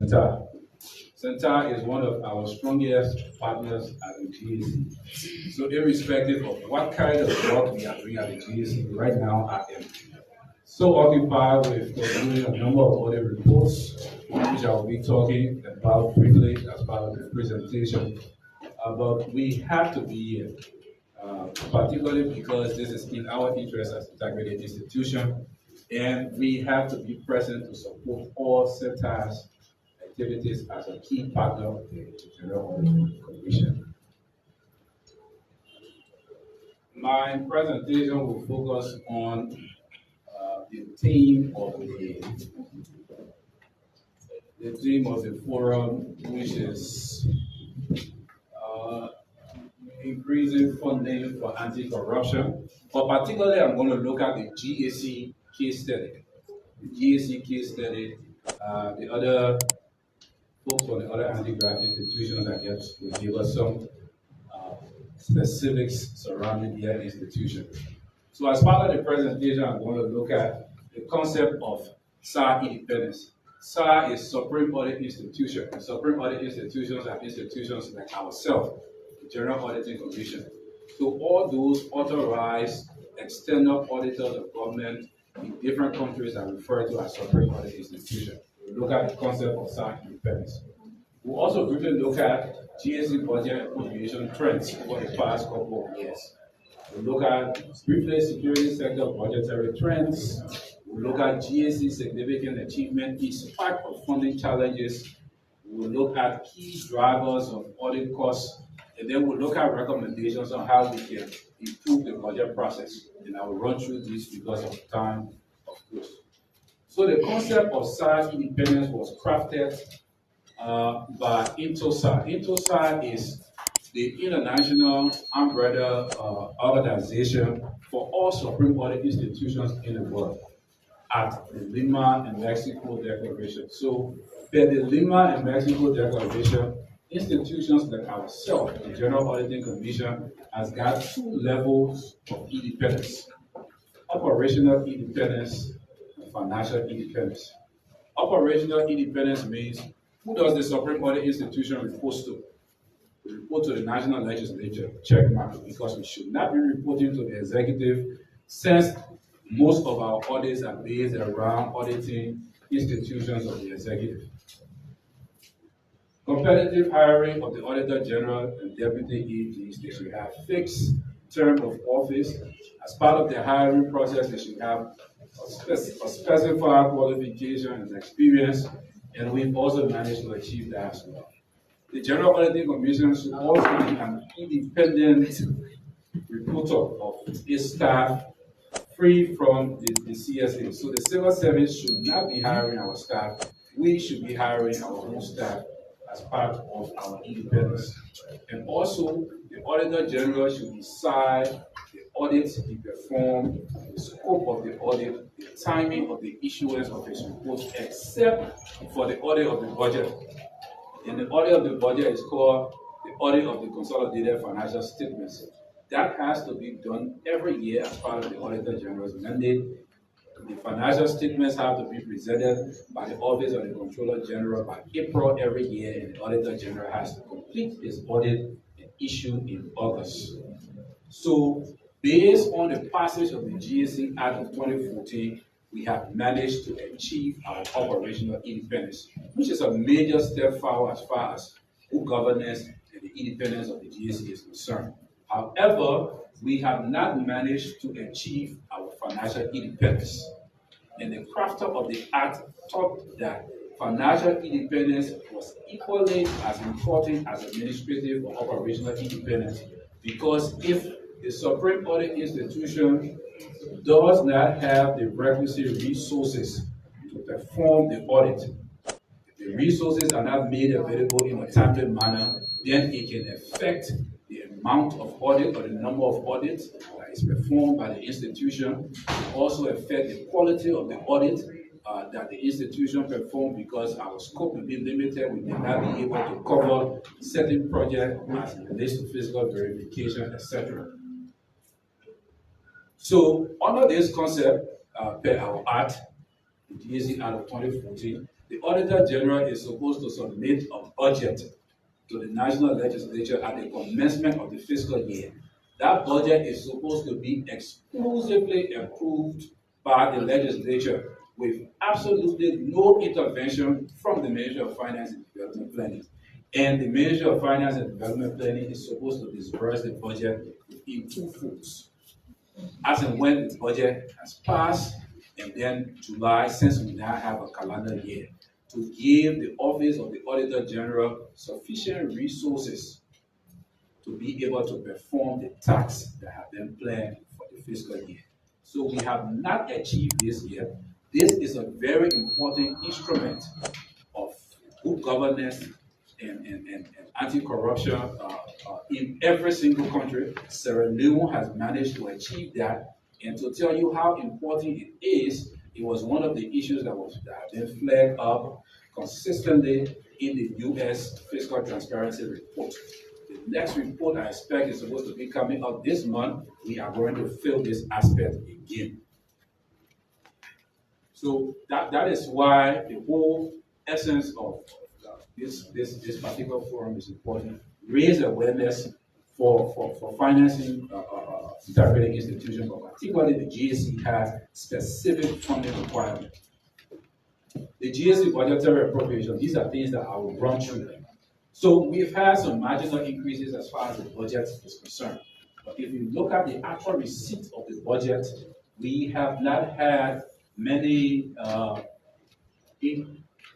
CENTAL. CENTAL is one of our strongest partners at the GAC. So irrespective of what kind of work we are doing at the GAC right now, I am so occupied with doing a number of other reports, which I will be talking about briefly as part of the presentation. But we have to be here, particularly because this is in our interest as a integrated institution, and we have to be present to support all CENTAL's activities as a key partner of the General Auditing Commission. My presentation will focus on the theme of the forum, which is increasing funding for anti-corruption. But particularly, I'm going to look at the GAC case study. The GAC case study, the other folks from the other anti-graft institutions, I guess, will give us some specifics surrounding their institution. So as part of the presentation, I'm going to look at the concept of SAR independence. SAR is Supreme Audit Institution. And Supreme Audit Institutions are institutions like ourselves, the General Auditing Commission. So all those authorized external auditors of government in different countries are referred to as Supreme Audit Institutions. We'll look at the concept of SAR independence. We'll also briefly look at GAC budget appropriation trends over the past couple of years. We'll look at briefly security sector budgetary trends. We'll look at GAC significant achievement in spite of funding challenges. We'll look at key drivers of audit costs, and then we'll look at recommendations on how we can improve the budget process. And I will run through this because of time, of course. So the concept of SAR independence was crafted by INTOSAI. INTOSAI is the international umbrella organization for all Supreme Audit institutions in the world at the LIMA and MEXICO declaration. So, per the LIMA and MEXICO declaration, institutions like ourselves, the General Auditing Commission, has got two levels of independence: operational independence and financial independence. Operational independence means who does the Supreme Audit Institution report to? We report to the national legislature, check mark, because we should not be reporting to the executive, since most of our audits are based around auditing institutions of the executive. Competitive hiring of the Auditor General and Deputy EDs, they should have fixed term of office. As part of the hiring process, they should have a specified qualification and experience, and we've also managed to achieve that as well. The General Auditing Commission should also be an independent reporter of its staff, free from the CSA. So the civil service should not be hiring our staff. We should be hiring our own staff as part of our independence. And also, the Auditor General should decide the audit to be performed, the scope of the audit, the timing of the issuance of his report, except for the audit of the budget. And the audit of the budget is called the audit of the consolidated financial statements. That has to be done every year as part of the Auditor General's mandate. The financial statements have to be presented by the Office of the Comptroller General by April every year, and the Auditor General has to complete his audit and issue in August. So, based on the passage of the GAC Act of 2014, we have managed to achieve our operational independence, which is a major step forward as far as good governance and the independence of the GAC is concerned. However, we have not managed to achieve our financial independence. And the crafter of the act thought that financial independence was equally as important as administrative or operational independence, because if the Supreme Audit Institution does not have the requisite resources to perform the audit, if the resources are not made available in a timely manner, then it can affect the amount of audit or the number of audits that is performed by the institution. It also affect the quality of the audit that the institution performs, because our scope will be limited. We may not be able to cover certain projects as it relates to physical verification, etc. So, under this concept, per our Act, the GAC Act of 2014, The Auditor General is supposed to submit a budget to the national legislature at the commencement of the fiscal year. That budget is supposed to be exclusively approved by the legislature with absolutely no intervention from the Ministry of Finance and Development Planning. And the Ministry of Finance and Development Planning is supposed to disburse the budget in 2 folds. As and when the budget has passed, and then July, since we now have a calendar year, to give the Office of the Auditor General sufficient resources to be able to perform the tasks that have been planned for the fiscal year. So we have not achieved this yet. This is a very important instrument of good governance and anti-corruption in every single country. Sierra Leone has managed to achieve that. And to tell you how important it is, it was one of the issues that have been flagged up consistently in the U.S. Fiscal Transparency Report. The next report I expect is supposed to be coming out this month. We are going to fill this aspect again. So that is why the whole essence of this particular forum is important. Raise awareness for financing integrated institutions, but particularly the GSC has specific funding requirements. The GSC budgetary appropriation, these are things that I will run through. So we've had some marginal increases as far as the budget is concerned. But if you look at the actual receipt of the budget, we have not had many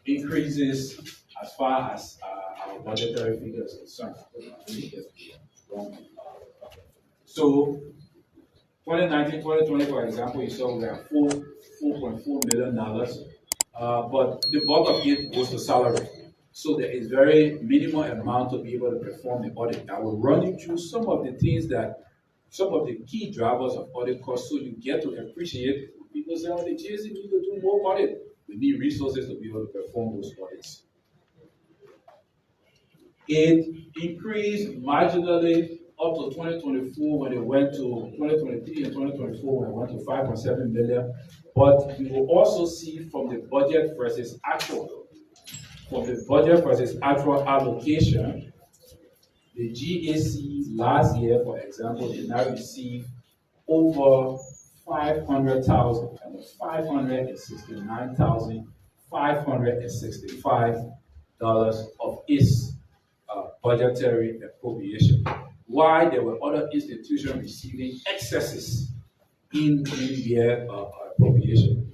increases as far as our budgetary figures are concerned. So 2019, 2020, for example, you saw we have $4.4 million, but the bulk of it goes to salary. So there is very minimal amount to be able to perform the audit. I will run you through some of the things some of the key drivers of audit costs so you get to appreciate, because the GSC need to do more audit. We need resources to be able to perform those audits. It increased marginally up to 2024 when it went to 2023 and 2024 when it went to 5.7 million. But you will also see from the budget versus actual. From the budget versus actual allocation, the GAC last year, for example, did not receive over $500,000, and $569,565 of its budgetary appropriation. Why there were other institutions receiving excesses in their appropriation.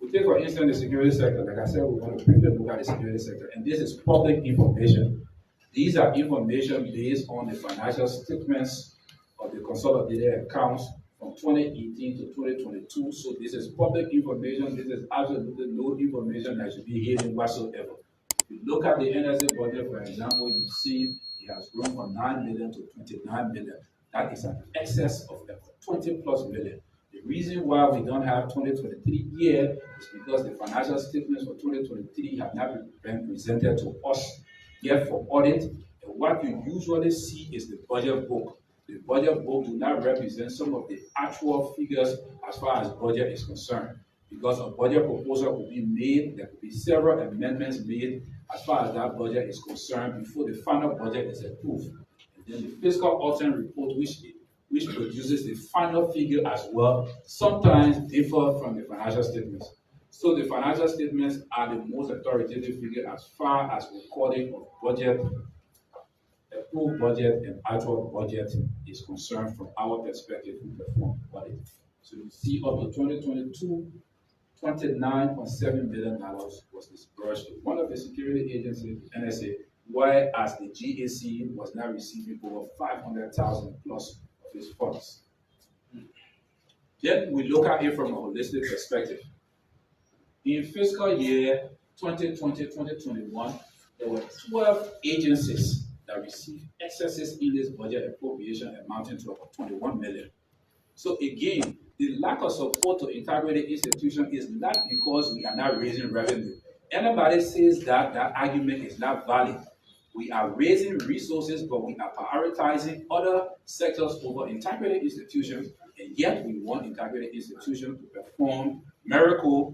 We take, for instance, the security sector. Like I said, we want to briefly look at the security sector, and this is public information. These are information based on the financial statements of the consolidated accounts from 2018 to 2022. So this is public information. This is absolutely no information that should be hidden whatsoever. If you look at the NSA budget, for example, you see it has grown from 9 million to 29 million. That is an excess of 20 plus million. The reason why we don't have 2023 here is because the financial statements for 2023 have not been presented to us yet for audit. And what you usually see is the budget book. The budget book do not represent some of the actual figures as far as budget is concerned. Because a budget proposal will be made, there will be several amendments made as far as that budget is concerned before the final budget is approved. And then the fiscal auditing report, which produces the final figure as well, sometimes differ from the financial statements. So the financial statements are the most authoritative figure as far as recording of budget, approved budget, and actual budget is concerned from our perspective who perform audit. So you see up to 2022, $29.7 million was disbursed to one of the security agencies, the NSA, whereas the GAC was now receiving over 500,000 plus of its funds. Then we look at it from a holistic perspective. In fiscal year 2020-2021, there were 12 agencies that received excesses in this budget appropriation amounting to about 21 million. So again, the lack of support to integrated institutions is not because we are not raising revenue. Anybody says that, that argument is not valid. We are raising resources, but we are prioritizing other sectors over integrated institutions, and yet we want integrated institutions to perform miracle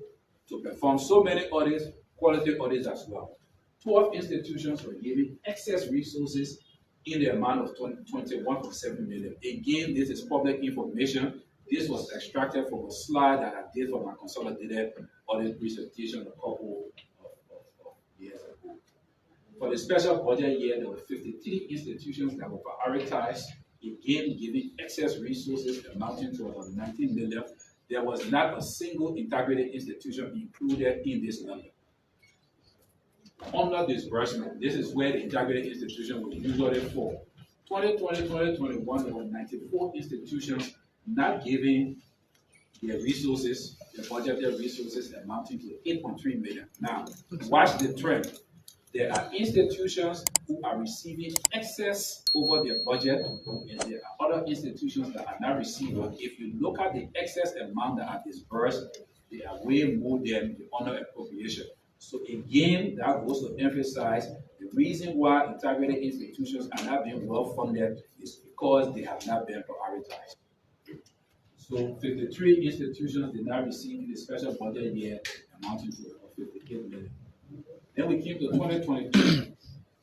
to perform so many audits, quality audits as well. 12 institutions were given excess resources in the amount of 21.7 million. Again, this is public information. This was extracted from a slide that I did for my consolidated audit presentation a couple of years ago. For the special budget year, there were 53 institutions that were prioritized, again giving excess resources amounting to about 19 million. There was not a single integrated institution included in this number. Under disbursement, this is where the integrated institution will usually fall. 2020-2021, there were 94 institutions not giving their resources, their budgeted resources amounting to 8.3 million. Now, watch the trend. There are institutions who are receiving excess over their budget, and there are other institutions that are not receiving. If you look at the excess amount that are disbursed, they are way more than the honor appropriation. So again, that goes to emphasize the reason why integrated institutions are not being well funded is because they have not been prioritized. So 53 institutions did not receive the special budget year amounting to 58 million. Then we came to 2022.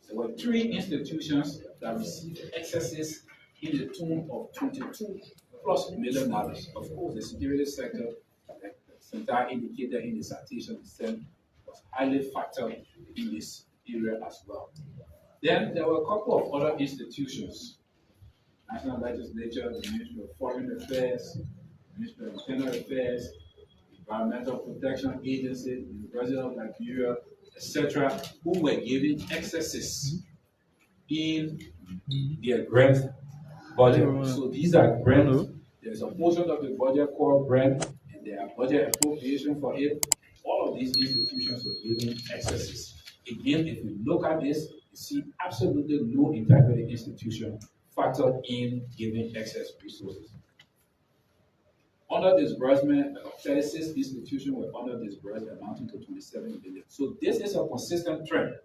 There were 3 institutions that received excesses in the tune of $22+ million. Of course, the security sector, like CENTAL indicated in the citation, was highly factored in this area as well. Then there were a couple of other institutions: National Legislature, the Ministry of Foreign Affairs, Ministry of Internal Affairs, Environmental Protection Agency, the University of Liberia, etc., who were given excesses in their grant budget. So these are grants. There's a portion of the budget called grant, and there are budget appropriation for it. All of these institutions were given excesses. Again, if you look at this, you see absolutely no integrated institution factored in giving excess resources. Under disbursement, 36 institutions were under disbursement amounting to 27 billion. So this is a consistent trend.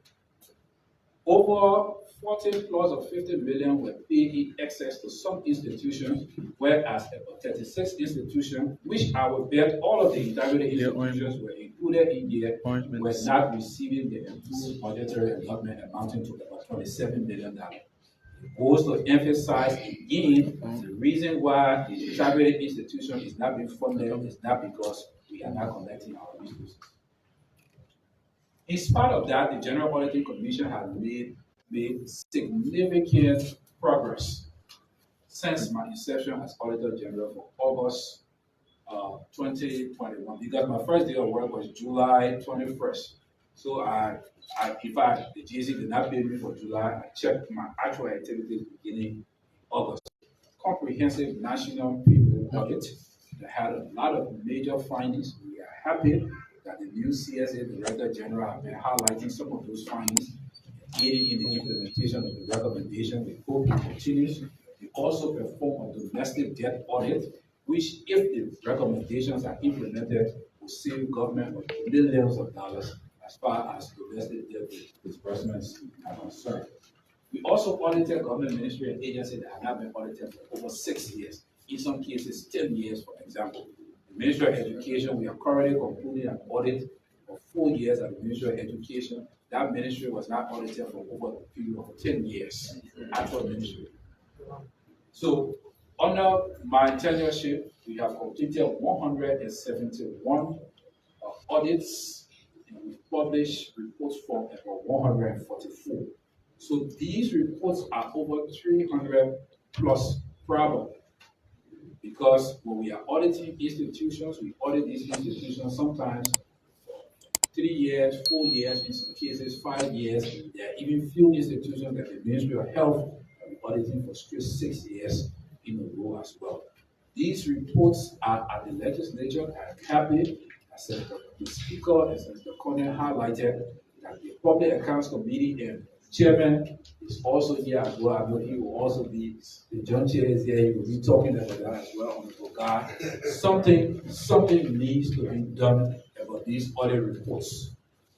Over 40 plus or 50 million were paid in excess to some institutions, whereas about 36 institutions, which I will bet all of the integrated institutions were included in here, were not receiving the improved budgetary allotment amounting to about $27 million. It goes to emphasize again the reason why the integrated institution is not being funded is not because we are not collecting our resources. In spite of that, the General Auditing Commission has made significant progress since my inception as Auditor General for August 2021. Because my first day of work was July 21st. So in fact, the GC did not pay me for July. I checked my actual activities beginning August. Comprehensive national payroll audit that had a lot of major findings. We are happy that the new CSA Director General has been highlighting some of those findings, aiding in the implementation of the recommendation. We hope it continues. We also perform a domestic debt audit, which, if the recommendations are implemented, will save government millions of dollars as far as domestic debt disbursements are concerned. We also audited government ministry and agencies that have not been audited for over 6 years, in some cases 10 years, for example. The Ministry of Education, we are currently concluding an audit for 4 years at the Ministry of Education. That ministry was not audited for over a period of 10 years, actual ministry. So, under my tenureship, we have completed 171 audits, and we've published reports for about 144. So these reports are over 300 plus problem. Because when we are auditing institutions, we audit these institutions sometimes 3 years, 4 years, in some cases 5 years. There are even few institutions that the Ministry of Health are auditing for straight 6 years in a row as well. These reports are at the legislature. I'm happy, as the Speaker and Senator Cornell highlighted, that the Public Accounts Committee and Chairman is also here as well. I know he will also be, the John Chair is here, he will be talking about that as well on the program. Something needs to be done about these audit reports.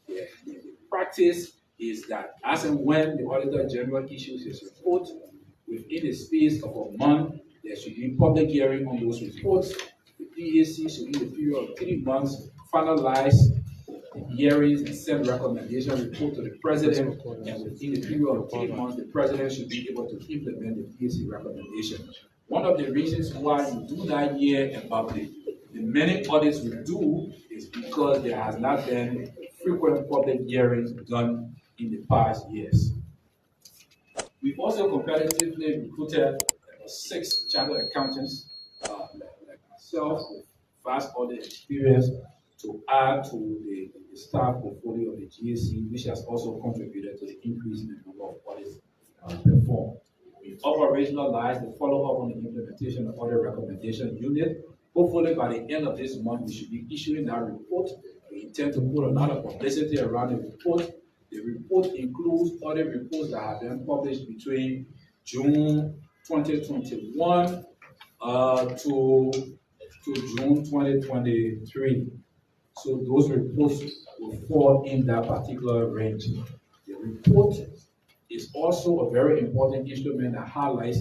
Yeah. The practice is that as and when the Auditor General issues his report, within a space of a month, there should be public hearing on those reports. The PAC should, in the period of 3 months, finalize the hearings and send recommendation report to the president, and within the period of 3 months, the president should be able to implement the PAC recommendation. One of the reasons why you do that here about the many audits we do is because there has not been frequent public hearings done in the past years. We've also competitively recruited 6 chartered accountants, like myself, with vast audit experience, to add to the staff portfolio of the GAC, which has also contributed to the increase in the number of audits performed. We've operationalized the follow-up on the implementation of audit recommendation unit. Hopefully, by the end of this month, we should be issuing that report. We intend to put a lot of publicity around the report. The report includes audit reports that have been published between June 2021 to June 2023. So those reports will fall in that particular range. The report is also a very important instrument that highlights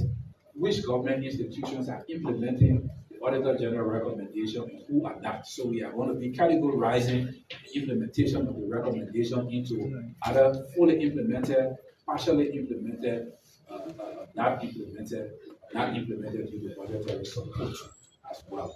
which government institutions are implementing the Auditor General recommendation and who are not. So we are going to be categorizing the implementation of the recommendation into either fully implemented, partially implemented, not implemented in the auditory support as well.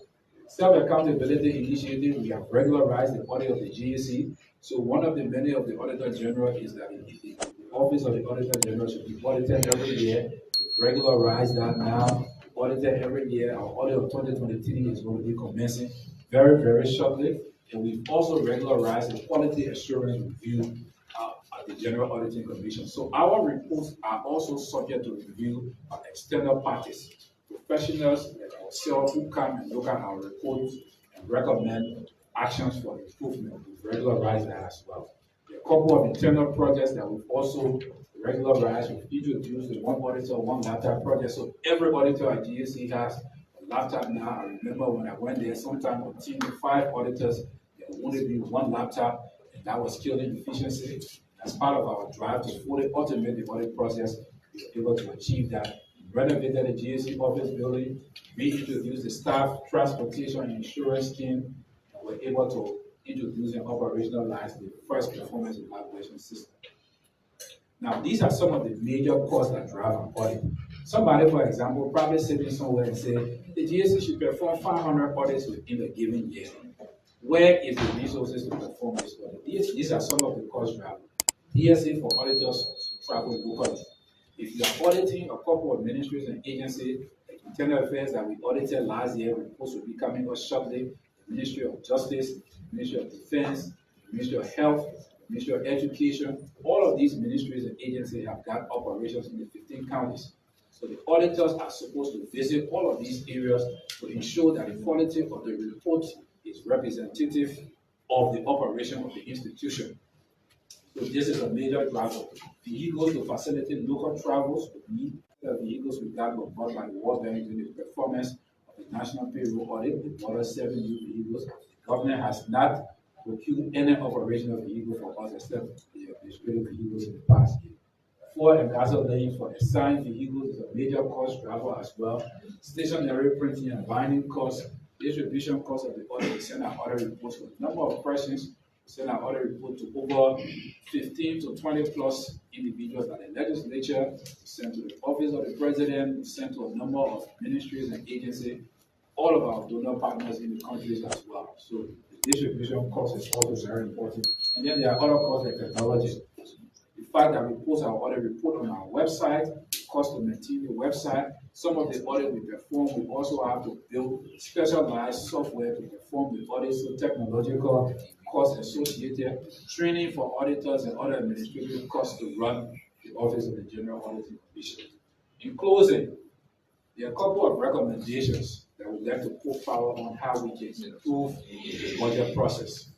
Self-accountability initiative, we have regularized the audit of the GAC. So one of the many of the Auditor General is that the Office of the Auditor General should be audited every year. Regularize that now, audited every year. Our audit of 2023 is going to be commencing very, very shortly. And we've also regularized the quality assurance review at the General Auditing Commission. So our reports are also subject to review by external parties, professionals like ourselves who come and look at our reports and recommend actions for improvement. We've regularized that as well. There are a couple of internal projects that we've also regularized. We've introduced the one auditor, one laptop project. So every auditor at GAC has a laptop now. I remember when I went there, sometime a team of 5 auditors, there would only be one laptop, and that was killing efficiency. As part of our drive to fully automate the audit process, we were able to achieve that. We renovated the GAC office building, we introduced the staff transportation and insurance scheme, and were able to introduce and operationalize the first performance evaluation system. Now, these are some of the major costs that drive an audit. Somebody, for example, probably sitting somewhere and say, the GAC should perform 500 audits within a given year. Where is the resources to perform this audit? These are some of the cost drivers. DSA for auditors to travel locally. If you are auditing a couple of ministries and agencies, like internal affairs that we audited last year, reports will be coming up shortly. The Ministry of Justice, the Ministry of Defense, the Ministry of Health, the Ministry of Education, all of these ministries and agencies have got operations in the 15 counties. So the auditors are supposed to visit all of these areas to ensure that the quality of the report is representative of the operation of the institution. So this is a major driver. Vehicles to facilitate local travels. The vehicles we got were bought by the World Bank during the performance of the National Payroll Audit. We bought us 7 new vehicles. The government has not procured any operational vehicle for us except the administrative vehicles in the past year. Fuel and gasoline for assigned vehicles is a major cost driver as well. Stationery printing and binding costs, distribution costs of the audit. We send our audit reports with a number of questions. Send our audit report to over 15 to 20 plus individuals at the legislature, sent to the office of the president, sent to a number of ministries and agencies, all of our donor partners in the countries as well. So the distribution cost is also very important. And then there are other costs like technology. The fact that we post our audit report on our website, the cost to maintain the website. Some of the audit we perform, we also have to build specialized software to perform the audit, so technological costs associated, training for auditors and other administrative costs to run the Office of the General Auditing Commission. In closing, there are a couple of recommendations that we'd like to put forward on how we can improve the budget process.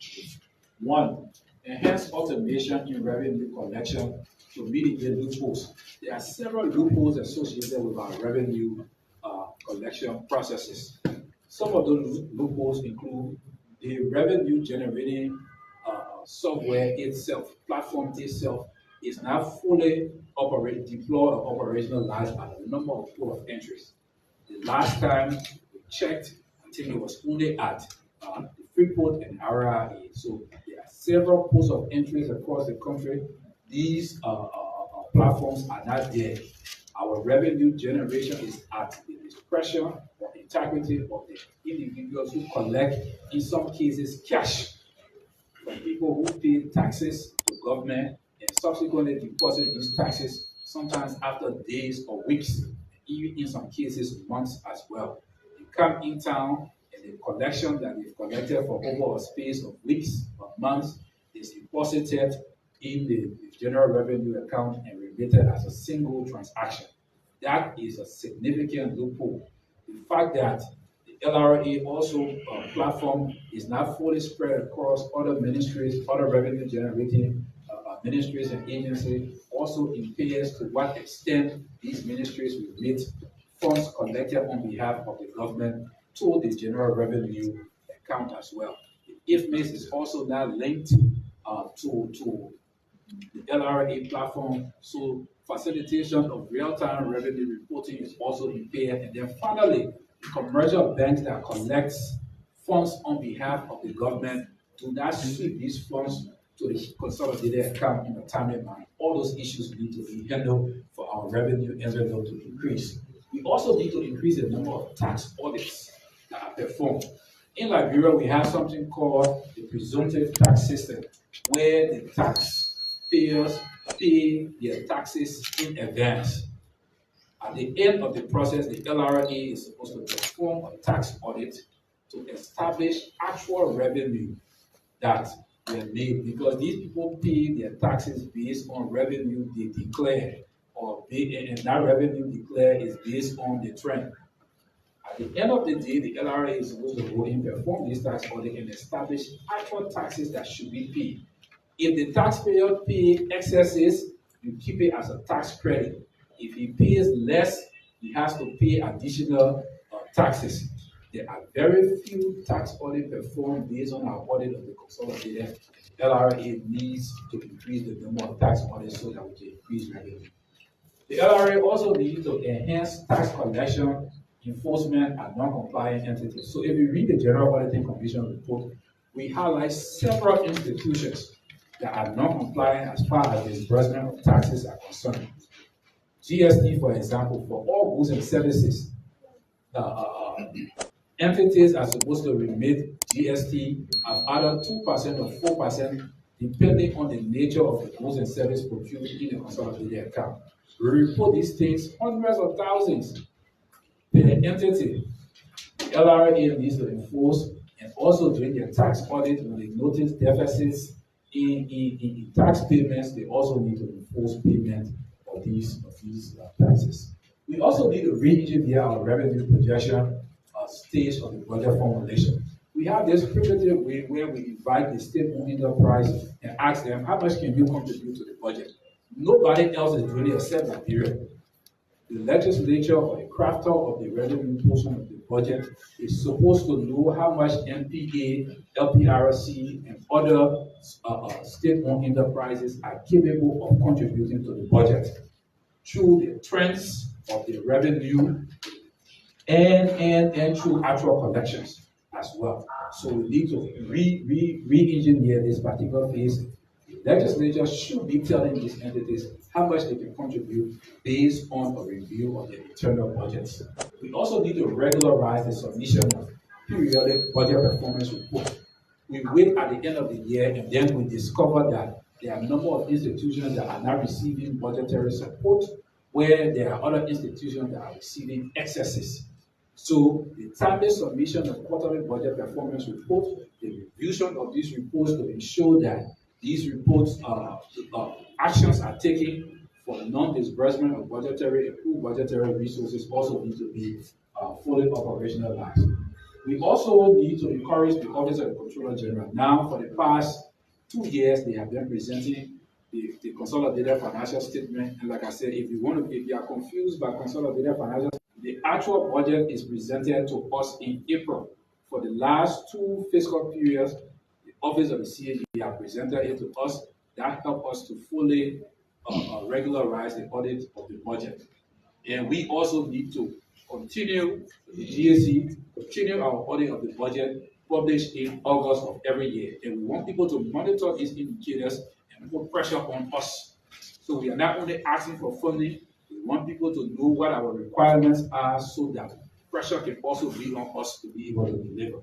1, enhance automation in revenue collection to mitigate loopholes. There are several loopholes associated with our revenue collection processes. Some of those loopholes include the revenue generating software itself, platform itself, is now fully deployed or operationalized at a number of pool of entries. The last time we checked, I think it was only at the Freeport and RRA. So there are several posts of interest across the country. These platforms are not there. Our revenue generation is at the discretion or integrity of the individuals who collect, in some cases, cash from people who pay taxes to government and subsequently deposit these taxes, sometimes after days or weeks, even in some cases months as well. They come in town and the collection that they've collected for over a space of weeks or months is deposited in the general revenue account and remitted as a single transaction. That is a significant loophole. The fact that the LRA also platform is not fully spread across other ministries, other revenue generating ministries and agencies also impairs to what extent these ministries remit funds collected on behalf of the government to the general revenue account as well. The IFMIS is also now linked to the LRA platform, so facilitation of real-time revenue reporting is also impaired. And then finally, the commercial banks that collects funds on behalf of the government do not sweep these funds to the consolidated account in a timely manner. All those issues need to be handled for our revenue envelope to increase. We also need to increase the number of tax audits that are performed. In Liberia, we have something called the presumptive tax system, where the taxpayers pay their taxes in advance. At the end of the process, the LRA is supposed to perform a tax audit to establish actual revenue that were made, because these people pay their taxes based on revenue they declare, and that revenue declared is based on the trend. At the end of the day, the LRA is supposed to go in, perform this tax audit, and establish actual taxes that should be paid. If the taxpayer pays excesses, you keep it as a tax credit. If he pays less, he has to pay additional taxes. There are very few tax audits performed based on our audit of the consolidated. LRA needs to increase the number of tax audits so that we can increase revenue. The LRA also needs to enhance tax collection, enforcement, and non-compliant entities. So if you read the General Auditing Commission report, we highlight several institutions that are non-compliant as far as the disbursement of taxes are concerned. GST, for example, for all goods and services, entities are supposed to remit GST of either 2% or 4%, depending on the nature of the goods and services procured in the consolidated account. We report these things hundreds of thousands per entity. The LRA needs to enforce, and also during their tax audit, when they notice deficits in tax payments, they also need to enforce payment of these taxes. We also need to re-engineer our revenue projection stage of the budget formulation. We have this primitive way where we invite the state-owned enterprise and ask them, how much can you contribute to the budget? Nobody else is doing it except Liberia. The legislature or the crafter of the revenue portion of the budget is supposed to know how much NPA, LPRC, and other state-owned enterprises are capable of contributing to the budget through the trends of the revenue and through actual collections as well. So we need to re-engineer this particular phase. The legislature should be telling these entities how much they can contribute based on a review of their internal budgets. We also need to regularize the submission of periodic budget performance reports. We wait at the end of the year and then we discover that there are a number of institutions that are not receiving budgetary support, where there are other institutions that are receiving excesses. So the timely submission of quarterly budget performance reports, the revision of these reports to ensure that these reports actions are taken for non-disbursement of approved budgetary resources also need to be fully operationalized. We also need to encourage the Office of the Comptroller General. Now, for the past 2 years, they have been presenting the consolidated financial statement. And like I said, if you are confused by consolidated financial, the actual budget is presented to us in April. For the last 2 fiscal periods, the Office of the CAG have presented it to us. That helped us to fully regularize the audit of the budget. And we also need to continue the GAC, continue our audit of the budget published in August of every year. And we want people to monitor these indicators and put pressure on us. So we are not only asking for funding, we want people to know what our requirements are so that pressure can also be on us to be able to deliver.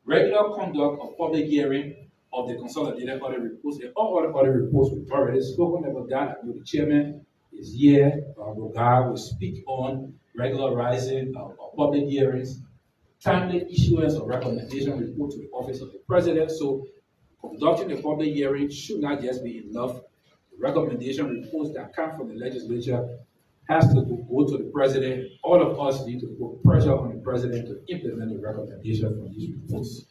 Regular conduct of public hearing of the consolidated audit reports, and all other audit reports we've already spoken about that. I know the chairman is here. Rogar will speak on regularizing public hearings, timely issuance of recommendation report to the office of the president. So conducting a public hearing should not just be enough. The recommendation reports that come from the legislature has to go to the president. All of us need to put pressure on the president to implement the recommendation from these reports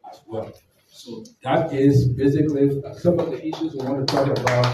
as well. So that is basically some of the issues we want to talk about.